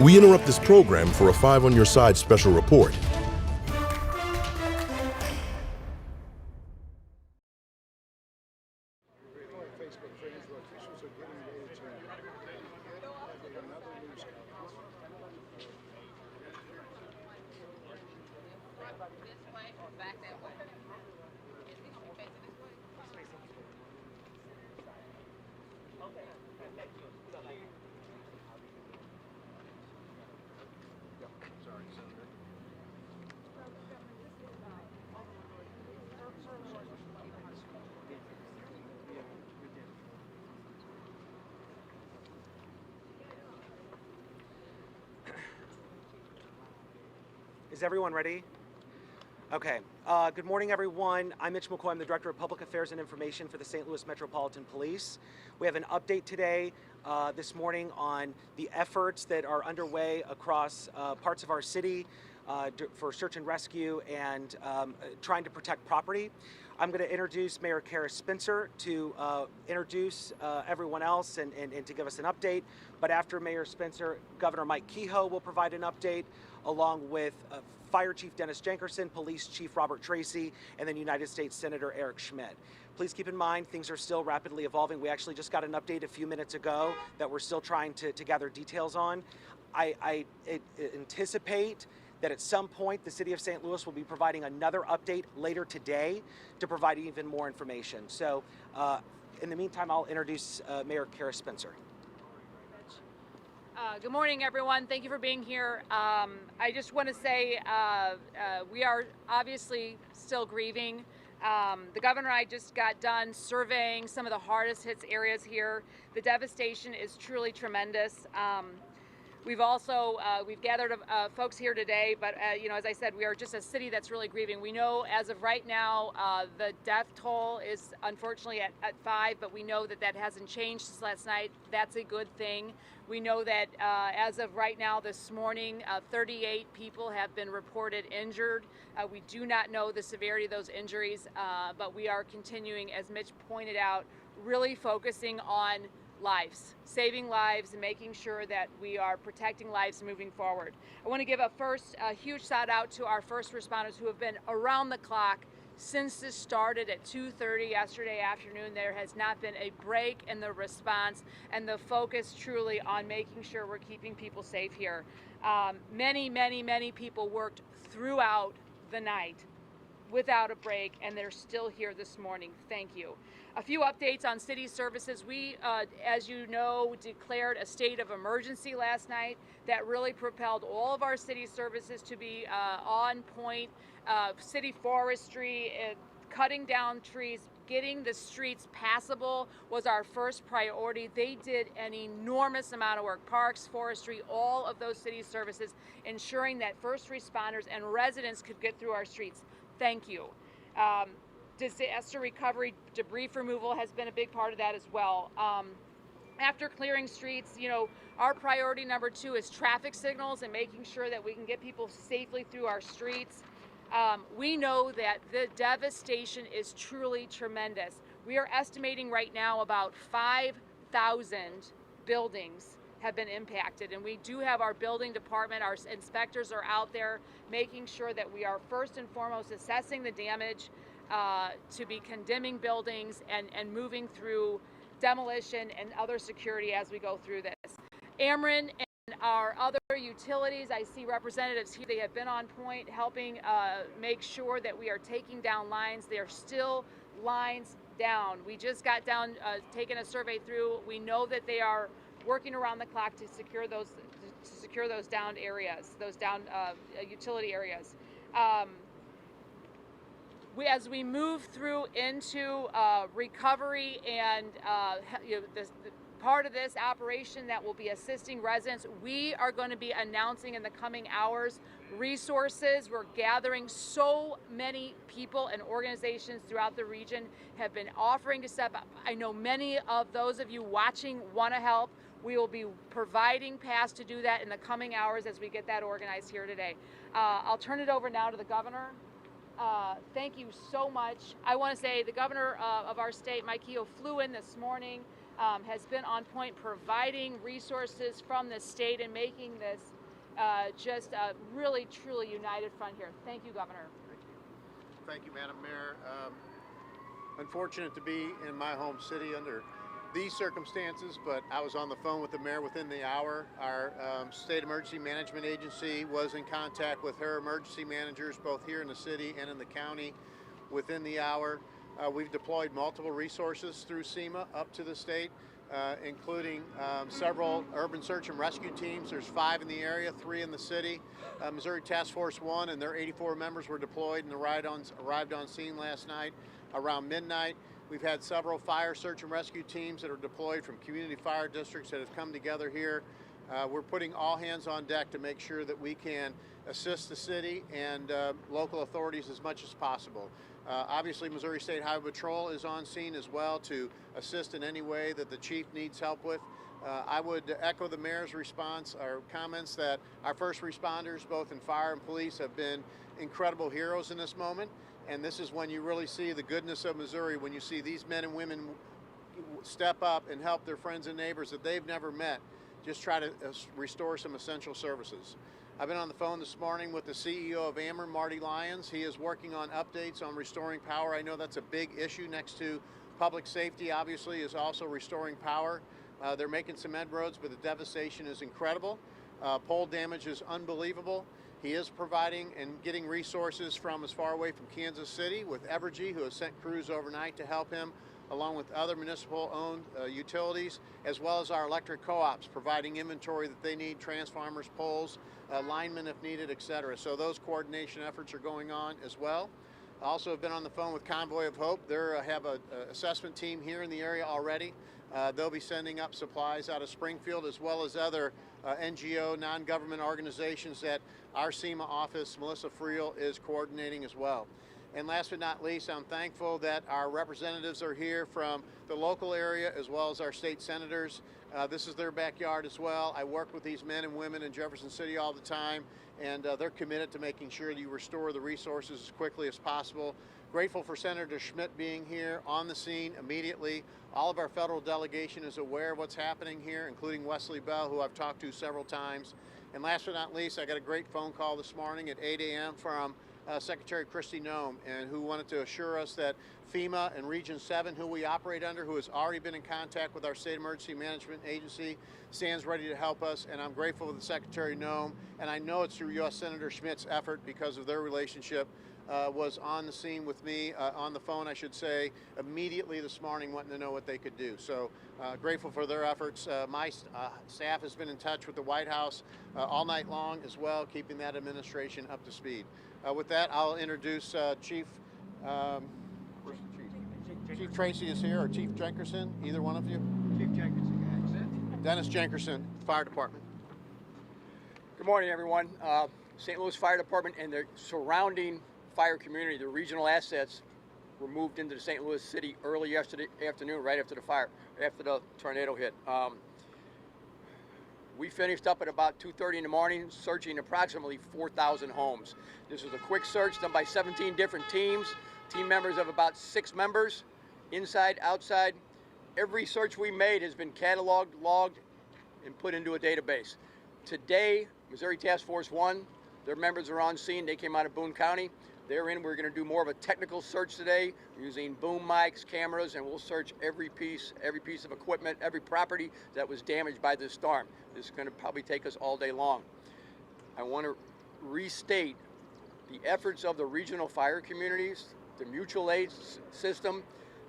We interrupt this program for a 5 on Your Side special report. Is everyone ready? Okay. Good morning, everyone. I'm Mitch McCoy. I'm the Director of Public Affairs and Information for the St. Louis Metropolitan Police. We have an update today, this morning, on the efforts that are underway across parts of our city for search and rescue and trying to protect property. I'm going to introduce Mayor Cara Spencer to introduce everyone else and to give us an update. But after Mayor Spencer, Governor Mike Kehoe will provide an update, along with Fire Chief Dennis Jenkerson, Police Chief Robert Tracy, and then United States Senator Eric Schmitt. Please keep in mind, things are still rapidly evolving. We actually just got an update a few minutes ago that we're still trying to gather details on. I anticipate that at some point the City of St. Louis will be providing another update later today to provide even more information. So in the meantime, I'll introduce Mayor Cara Spencer. Good morning, everyone. Thank you for being here. I just want to say we are obviously still grieving. The governor and I just got done surveying some of the hardest hit areas here. The devastation is truly tremendous. We've also we've gathered folks here today, but you know, as I said, we are just a city that's really grieving. We know as of right now the death toll is unfortunately at 5, but we know that that hasn't changed since last night. That's a good thing. We know that as of right now, this morning, 38 people have been reported injured. We do not know the severity of those injuries, but we are continuing, as Mitch pointed out, really focusing on lives, saving lives, and making sure that we are protecting lives moving forward. I want to give a huge shout out to our first responders who have been around the clock since this started at 2:30 yesterday afternoon. There has not been a break in the response and the focus truly on making sure we're keeping people safe here. Many people worked throughout the night without a break, and they're still here this morning. Thank you. A few updates on city services. We, as you know, declared a state of emergency last night that really propelled all of our city services to be on point. City forestry, cutting down trees, getting the streets passable was our first priority. They did an enormous amount of work. Parks, forestry, all of those city services, ensuring that first responders and residents could get through our streets. Thank you. Disaster recovery, debris removal has been a big part of that as well. After clearing streets, you know, our priority number 2 is traffic signals and making sure that we can get people safely through our streets. We know that the devastation is truly tremendous. We are estimating right now about 5,000 buildings have been impacted, and we do have our building department, our inspectors are out there making sure that we are first and foremost assessing the damage, to be condemning buildings and moving through demolition and other security as we go through this. Ameren and our other utilities, I see representatives here. They have been on point helping make sure that we are taking down lines. There are still lines down. We just got down taking a survey through. We know that they are working around the clock to secure those downed areas, those down utility areas. As we move through into recovery and you know, the part of this operation that will be assisting residents, we are going to be announcing in the coming hours resources. We're gathering. So many people and organizations throughout the region have been offering to step up. I know many of those of you watching want to help. We will be providing paths to do that in the coming hours as we get that organized here today. I'll turn it over now to the governor. Thank you so much. I want to say the governor of our state, Mike Kehoe, flew in this morning. has been on point, providing resources from the state and making this just a really, truly united front here. Thank you, Governor. Thank you, Madam Mayor. Unfortunate to be in my home city under these circumstances, but I was on the phone with the mayor within the hour. Our state emergency management agency was in contact with her emergency managers, both here in the city and in the county, within the hour. We've deployed multiple resources through SEMA up to the state, including several urban search and rescue teams. There's 5 in the area, 3 in the city. Missouri Task Force 1 and their 84 members were deployed and arrived on scene last night around midnight. We've had several fire search and rescue teams that are deployed from community fire districts that have come together here. We're putting all hands on deck to make sure that we can assist the city and local authorities as much as possible. Obviously, Missouri State Highway Patrol is on scene as well to assist in any way that the chief needs help with. I would echo the mayor's response, or comments, that our first responders, both in fire and police, have been incredible heroes in this moment. And this is when you really see the goodness of Missouri, when you see these men and women step up and help their friends and neighbors that they've never met, just try to restore some essential services. I've been on the phone this morning with the CEO of Ameren, Marty Lyons. He is working on updates on restoring power. I know that's a big issue next to public safety, obviously, is also restoring power. They're making some inroads, but the devastation is incredible. Pole damage is unbelievable. He is providing and getting resources from as far away from Kansas City with Evergy, who has sent crews overnight to help him, along with other municipal-owned utilities, as well as our electric co-ops, providing inventory that they need, transformers, poles, linemen if needed, etc. So those coordination efforts are going on as well. I also have been on the phone with Convoy of Hope. They have an assessment team here in the area already. They'll be sending up supplies out of Springfield, as well as other NGO, non-government organizations that our SEMA office, Melissa Friel, is coordinating as well. And last but not least, I'm thankful that our representatives are here from the local area, as well as our state senators. This is their backyard as well. I work with these men and women in Jefferson City all the time, and they're committed to making sure that you restore the resources as quickly as possible. Grateful for Senator Schmitt being here on the scene immediately. All of our federal delegation is aware of what's happening here, including Wesley Bell, who I've talked to several times. And last but not least, I got a great phone call this morning at 8 a.m. from Secretary Kristi Noem, and who wanted to assure us that FEMA and Region 7, who we operate under, who has already been in contact with our State Emergency Management Agency, stands ready to help us. And I'm grateful to Secretary Noem, and I know it's through U.S. Senator Schmitt's effort, because of their relationship, was on the scene with me, on the phone, I should say, immediately this morning, wanting to know what they could do. So grateful for their efforts. My staff has been in touch with the White House all night long as well, keeping that administration up to speed. With that, I'll introduce Chief, where's the Chief? Chief Tracy is here, or Chief Jenkerson, either one of you? Chief Jenkerson. Dennis Jenkerson, Fire Department. Good morning, everyone. St. Louis Fire Department and the surrounding fire community, the regional assets, were moved into the St. Louis City early yesterday afternoon, right after the fire, after the tornado hit. We finished up at about 2:30 in the morning, searching approximately 4,000 homes. This was a quick search done by 17 different teams, team members of about 6 members, inside, outside. Every search we made has been cataloged, logged, and put into a database. Today, Missouri Task Force 1, their members are on scene. They came out of Boone County. They're in. We're going to do more of a technical search today, using boom mics, cameras, and we'll search every piece of equipment, every property that was damaged by this storm. This is going to probably take us all day long. I want to restate the efforts of the regional fire communities, the mutual aid system.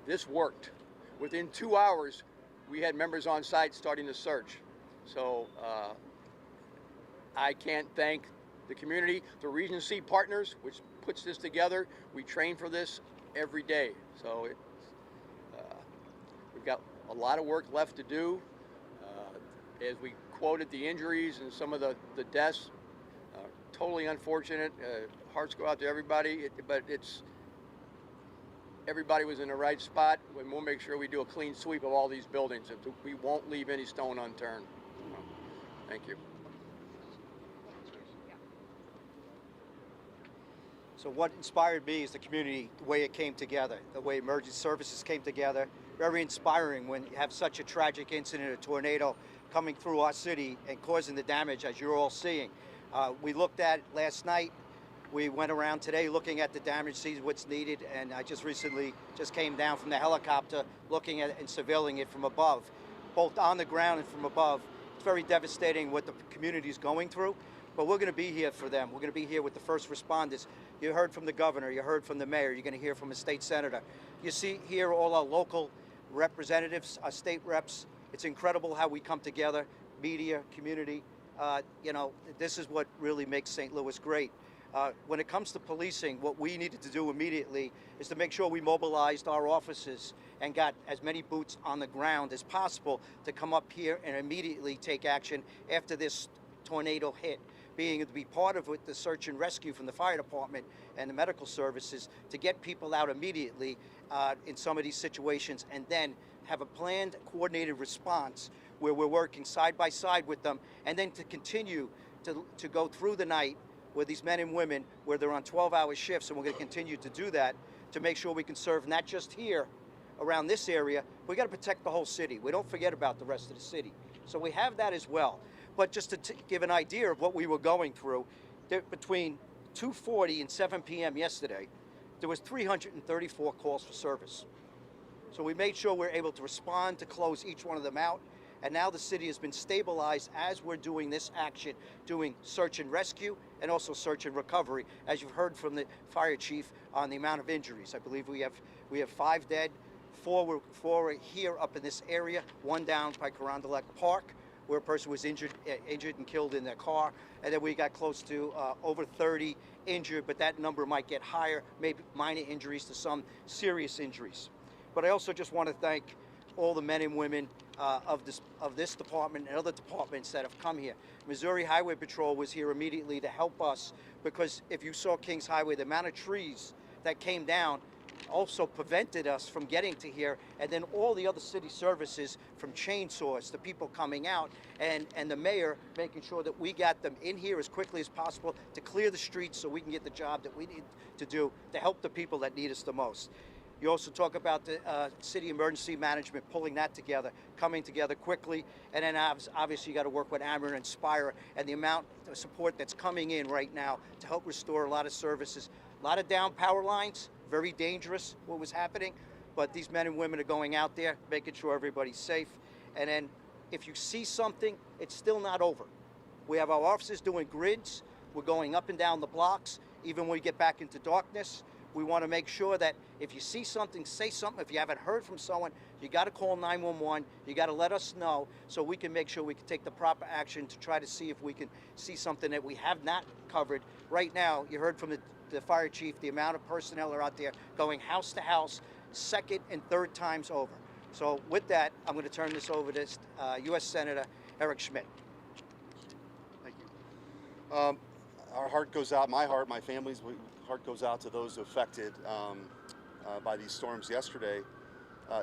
This worked. Within 2 hours, we had members on site starting the search. So I can't thank the community, the Regency partners, which puts this together. We train for this every day. So we've got a lot of work left to do. As we quoted the injuries and some of the deaths, totally unfortunate. Hearts go out to everybody, but everybody was in the right spot. And we'll make sure we do a clean sweep of all these buildings. We won't leave any stone unturned. Thank you. So what inspired me is the community, the way it came together, the way emergency services came together, very inspiring when you have such a tragic incident, a tornado coming through our city and causing the damage as you're all seeing. We looked at last night. We went around today looking at the damage, see what's needed, and I just recently came down from the helicopter looking at it and surveilling it from above, both on the ground and from above. It's very devastating what the community is going through, but we're going to be here for them. We're going to be here with the first responders. You heard from the governor, you heard from the mayor, you're going to hear from a state senator. You see here all our local representatives, our state reps. It's incredible how we come together, media, community. You know, this is what really makes St. Louis great. When it comes to policing, what we needed to do immediately is to make sure we mobilized our officers and got as many boots on the ground as possible to come up here and immediately take action after this tornado hit, being to be part of the search and rescue from the fire department and the medical services to get people out immediately in some of these situations, and then have a planned, coordinated response where we're working side by side with them, and then to continue to go through the night with these men and women where they're on 12-hour shifts, and we're going to continue to do that to make sure we can serve not just here around this area, but we got to protect the whole city. We don't forget about the rest of the city. So we have that as well. But just to give an idea of what we were going through, between 2:40 and 7 p.m. yesterday, there was 334 calls for service. So we made sure we're able to respond to close each one of them out. And now the city has been stabilized as we're doing this action, doing search and rescue and also search and recovery, as you've heard from the fire chief on the amount of injuries. I believe we have 5 dead, 4 were here up in this area, 1 down by Carondelet Park, where a person was injured and killed in their car, and then we got close to over 30 injured, but that number might get higher, maybe minor injuries to some serious injuries. But I also just want to thank all the men and women of this department and other departments that have come here. Missouri Highway Patrol was here immediately to help us, because if you saw Kings Highway, the amount of trees that came down also prevented us from getting to here, and then all the other city services, from chainsaws to people coming out, and the mayor making sure that we got them in here as quickly as possible to clear the streets so we can get the job that we need to do to help the people that need us the most. You also talk about the city emergency management, pulling that together, coming together quickly, and then obviously you got to work with Amber and Inspire, and the amount of support that's coming in right now to help restore a lot of services. A lot of down power lines, very dangerous what was happening, but these men and women are going out there, making sure everybody's safe. And then if you see something, it's still not over. We have our officers doing grids. We're going up and down the blocks, even when we get back into darkness. We want to make sure that if you see something, say something. If you haven't heard from someone, you got to call 911. You got to let us know so we can make sure we can take the proper action to try to see if we can see something that we have not covered. Right now, you heard from the fire chief, the amount of personnel are out there going house to house, 2nd and 3rd times over. So with that, I'm going to turn this over to U.S. Senator Eric Schmitt. Thank you. Our heart goes out, my family's heart goes out to those affected by these storms yesterday.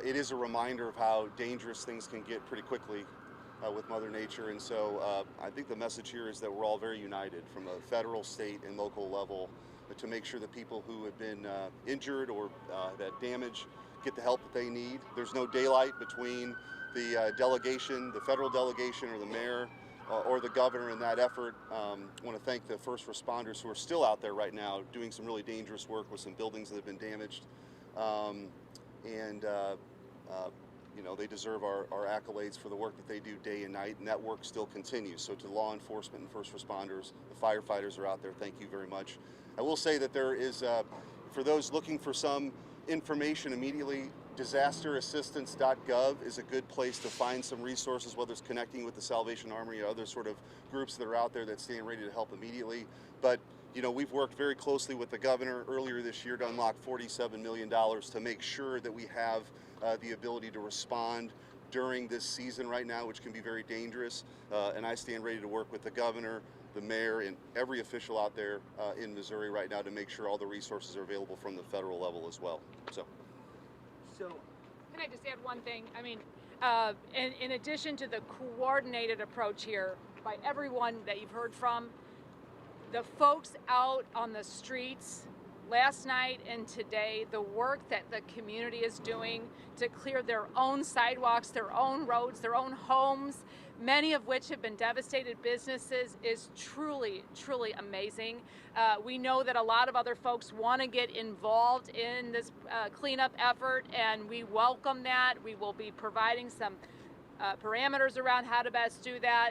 It is a reminder of how dangerous things can get pretty quickly with Mother Nature, and so I think the message here is that we're all very united from a federal, state, and local level to make sure that people who have been injured or that damage get the help that they need. There's no daylight between the delegation, the federal delegation, or the mayor, or the governor in that effort. I want to thank the first responders who are still out there right now doing some really dangerous work with some buildings that have been damaged. You know, they deserve our accolades for the work that they do day and night, and that work still continues. So to law enforcement and first responders, the firefighters are out there, thank you very much. I will say that there is, for those looking for some information immediately, disasterassistance.gov is a good place to find some resources, whether it's connecting with the Salvation Army or other sort of groups that are out there that stand ready to help immediately. But you know, we've worked very closely with the governor earlier this year to unlock $47 million to make sure that we have the ability to respond during this season right now, which can be very dangerous. And I stand ready to work with the governor, the mayor, and every official out there in Missouri right now to make sure all the resources are available from the federal level as well. So can I just add one thing? I mean, in addition to the coordinated approach here by everyone that you've heard from, the folks out on the streets last night and today, the work that the community is doing to clear their own sidewalks, their own roads, their own homes, many of which have been devastated businesses, is truly, truly amazing. We know that a lot of other folks want to get involved in this cleanup effort, and we welcome that. We will be providing some parameters around how to best do that.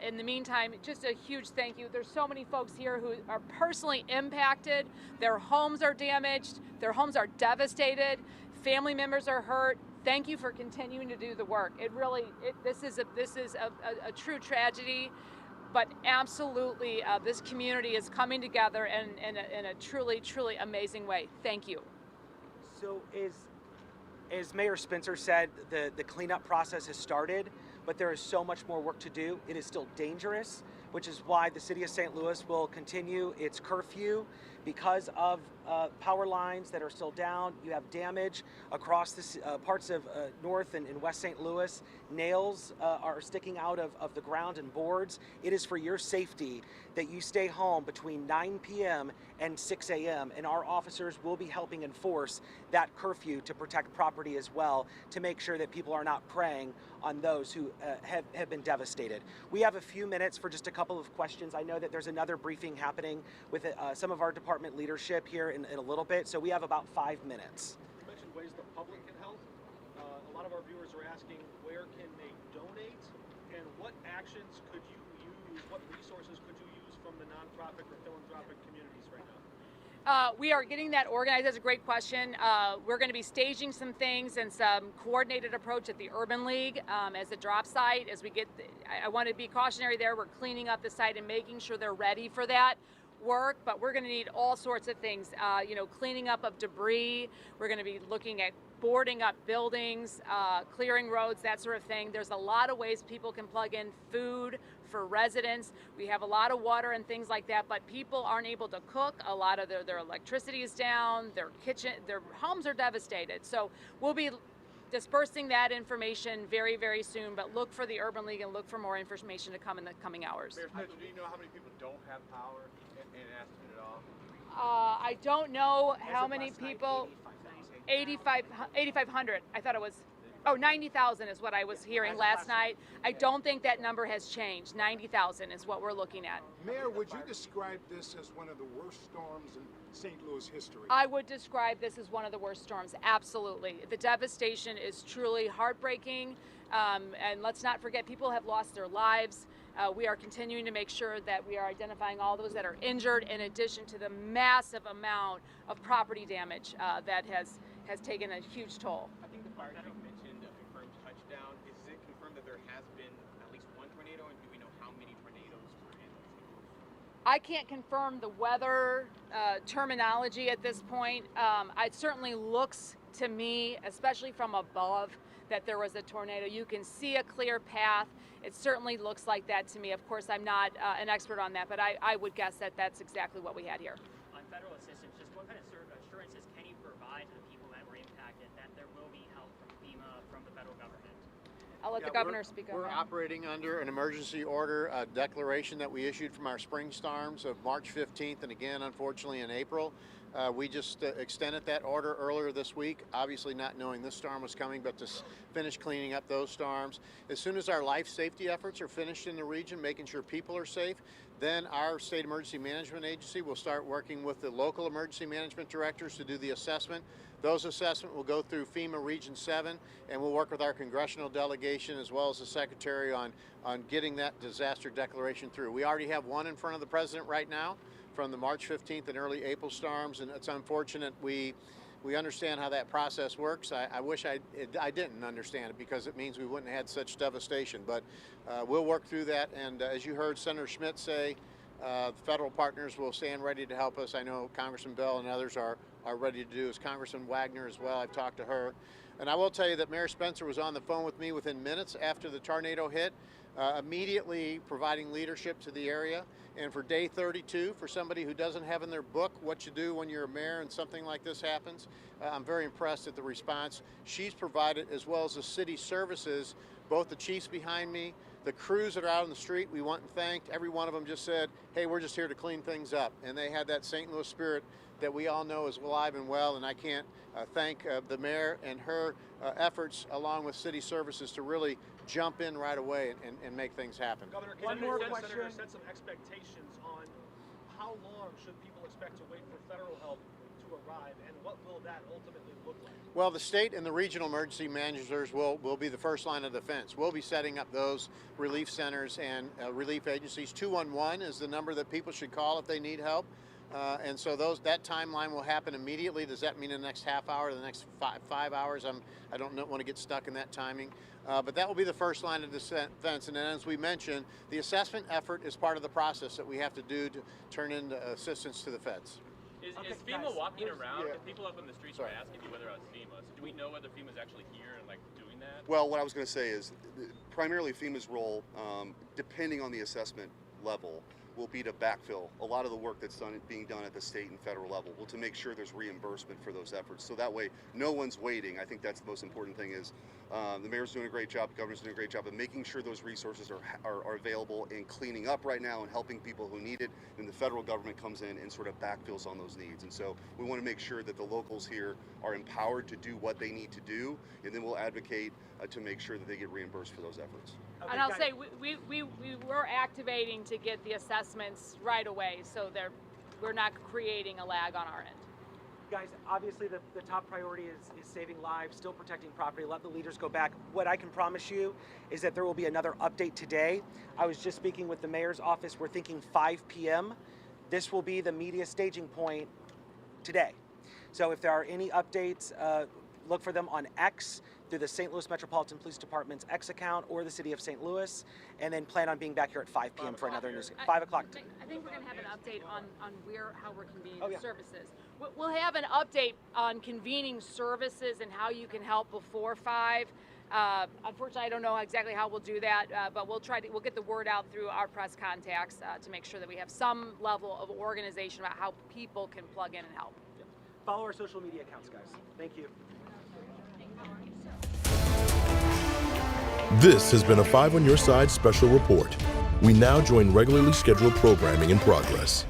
In the meantime, just a huge thank you. There's so many folks here who are personally impacted. Their homes are damaged. Their homes are devastated. Family members are hurt. Thank you for continuing to do the work. This is a true tragedy, but absolutely this community is coming together in a truly, truly amazing way. Thank you. So as Mayor Spencer said, the cleanup process has started, but there is so much more work to do. It is still dangerous, which is why the city of St. Louis will continue its curfew because of power lines that are still down. You have damage across the parts of North and West St. Louis. Nails are sticking out of the ground and boards. It is for your safety that you stay home between 9 p.m. and 6 a.m. and our officers will be helping enforce that curfew to protect property as well, to make sure that people are not preying on those who have been devastated. We have a few minutes for just a couple of questions. I know that there's another briefing happening with some of our department leadership here in a little bit, so we have about 5 minutes. You mentioned ways the public can help. A lot of our viewers are asking, where can they donate, and what actions could you use, what resources could you use from the nonprofit or philanthropic communities right now? We are getting that organized. That's a great question. We're going to be staging some things and some coordinated approach at the Urban League as a drop site. As we get, I want to be cautionary there. We're cleaning up the site and making sure they're ready for that work, but we're going to need all sorts of things, cleaning up of debris. We're going to be looking at boarding up buildings, clearing roads, that sort of thing. There's a lot of ways people can plug in food for residents. We have a lot of water and things like that, but people aren't able to cook. A lot of their electricity is down, their homes are devastated. So we'll be dispersing that information very, very soon, but look for the Urban League and look for more information to come in the coming hours. Mayor Schmitt, do you know how many people don't have power in Aspen at all? I don't know how many people. 8,500. I thought it was. Oh, 90,000 is what I was hearing last night. I don't think that number has changed. 90,000 is what we're looking at. Mayor, would you describe this as one of the worst storms in St. Louis history? I would describe this as one of the worst storms, absolutely. The devastation is truly heartbreaking, and let's not forget, people have lost their lives. We are continuing to make sure that we are identifying all those that are injured, in addition to the massive amount of property damage that has taken a huge toll. I think the fire chief mentioned a confirmed touchdown. Is it confirmed that there has been at least one tornado, and do we know how many tornadoes were in? I can't confirm the weather terminology at this point. It certainly looks to me, especially from above, that there was a tornado. You can see a clear path. It certainly looks like that to me. Of course, I'm not an expert on that, but I would guess that that's exactly what we had here. On federal assistance, just what kind of assurances can you provide to the people that were impacted that there will be help from FEMA, from the federal government? I'll let the governor speak on that. We're operating under an emergency order, a declaration that we issued from our spring storms of March 15th and again, unfortunately, in April. We just extended that order earlier this week, obviously not knowing this storm was coming, but to finish cleaning up those storms. As soon as our life safety efforts are finished in the region, making sure people are safe, then our state emergency management agency will start working with the local emergency management directors to do the assessment. Those assessments will go through FEMA Region 7, and we'll work with our congressional delegation as well as the secretary on getting that disaster declaration through. We already have one in front of the president right now from the March 15th and early April storms, and it's unfortunate. We understand how that process works. I wish I didn't understand it, because it means we wouldn't have had such devastation, but we'll work through that. And as you heard Senator Schmitt say, the federal partners will stand ready to help us. I know Congressman Bell and others are ready to do this. Congressman Wagner as well, I've talked to her. And I will tell you that Mayor Spencer was on the phone with me within minutes after the tornado hit, immediately providing leadership to the area. And for day 32, for somebody who doesn't have in their book what you do when you're a mayor and something like this happens, I'm very impressed at the response she's provided, as well as the city services, both the chiefs behind me, The crews that are out on the street, we want and thanked. Every one of them just said, hey, we're just here to clean things up. And they had that St. Louis spirit that we all know is alive and well, and I can't thank the mayor and her efforts along with city services to really jump in right away and make things happen. Governor, One can more you question. set some expectations on how long should people expect to wait for federal help to arrive, and what will that ultimately look like? Well, the state and the regional emergency managers will be the first line of defense. We'll be setting up those relief centers and relief agencies. 211 is the number that people should call if they need help. And so that timeline will happen immediately. Does that mean in the next half hour or the next 5 hours? I don't want to get stuck in that timing. But that will be the first line of defense. And then, as we mentioned, the assessment effort is part of the process that we have to do to turn into assistance to the feds. Is FEMA guys, walking around? yeah. People up in the streets are asking you whether it's FEMA. So do we know whether FEMA's actually here and like doing that? Well, what I was going to say is primarily FEMA's role, depending on the assessment level, will be to backfill a lot of the work that's being done at the state and federal level, to make sure there's reimbursement for those efforts. So that way, no one's waiting. I think that's the most important thing is the mayor's doing a great job, the governor's doing a great job of making sure those resources are available and cleaning up right now and helping people who need it. And the federal government comes in and sort of backfills on those needs. And so we want to make sure that the locals here are empowered to do what they need to do, and then we'll advocate to make sure that they get reimbursed for those efforts. And I'll say we were activating to get the assessments right away, so we're not creating a lag on our end. Guys, obviously the top priority is saving lives, still protecting property, let the leaders go back. What I can promise you is that there will be another update today. I was just speaking with the mayor's office. We're thinking 5 p.m. This will be the media staging point today. So if there are any updates, look for them on X through the St. Louis Metropolitan Police Department's X account or the City of St. Louis, and then plan on being back here at 5 p.m. for another news. 5 o'clock. I think we're going to have an update on how we're convening Oh, yeah. services. We'll have an update on convening services and how you can help before 5. Unfortunately, I don't know exactly how we'll do that, but we'll get the word out through our press contacts to make sure that we have some level of organization about how people can plug in and help. Follow our social media accounts, guys. Thank you. This has been a 5 on Your Side special report. We now join regularly scheduled programming in progress.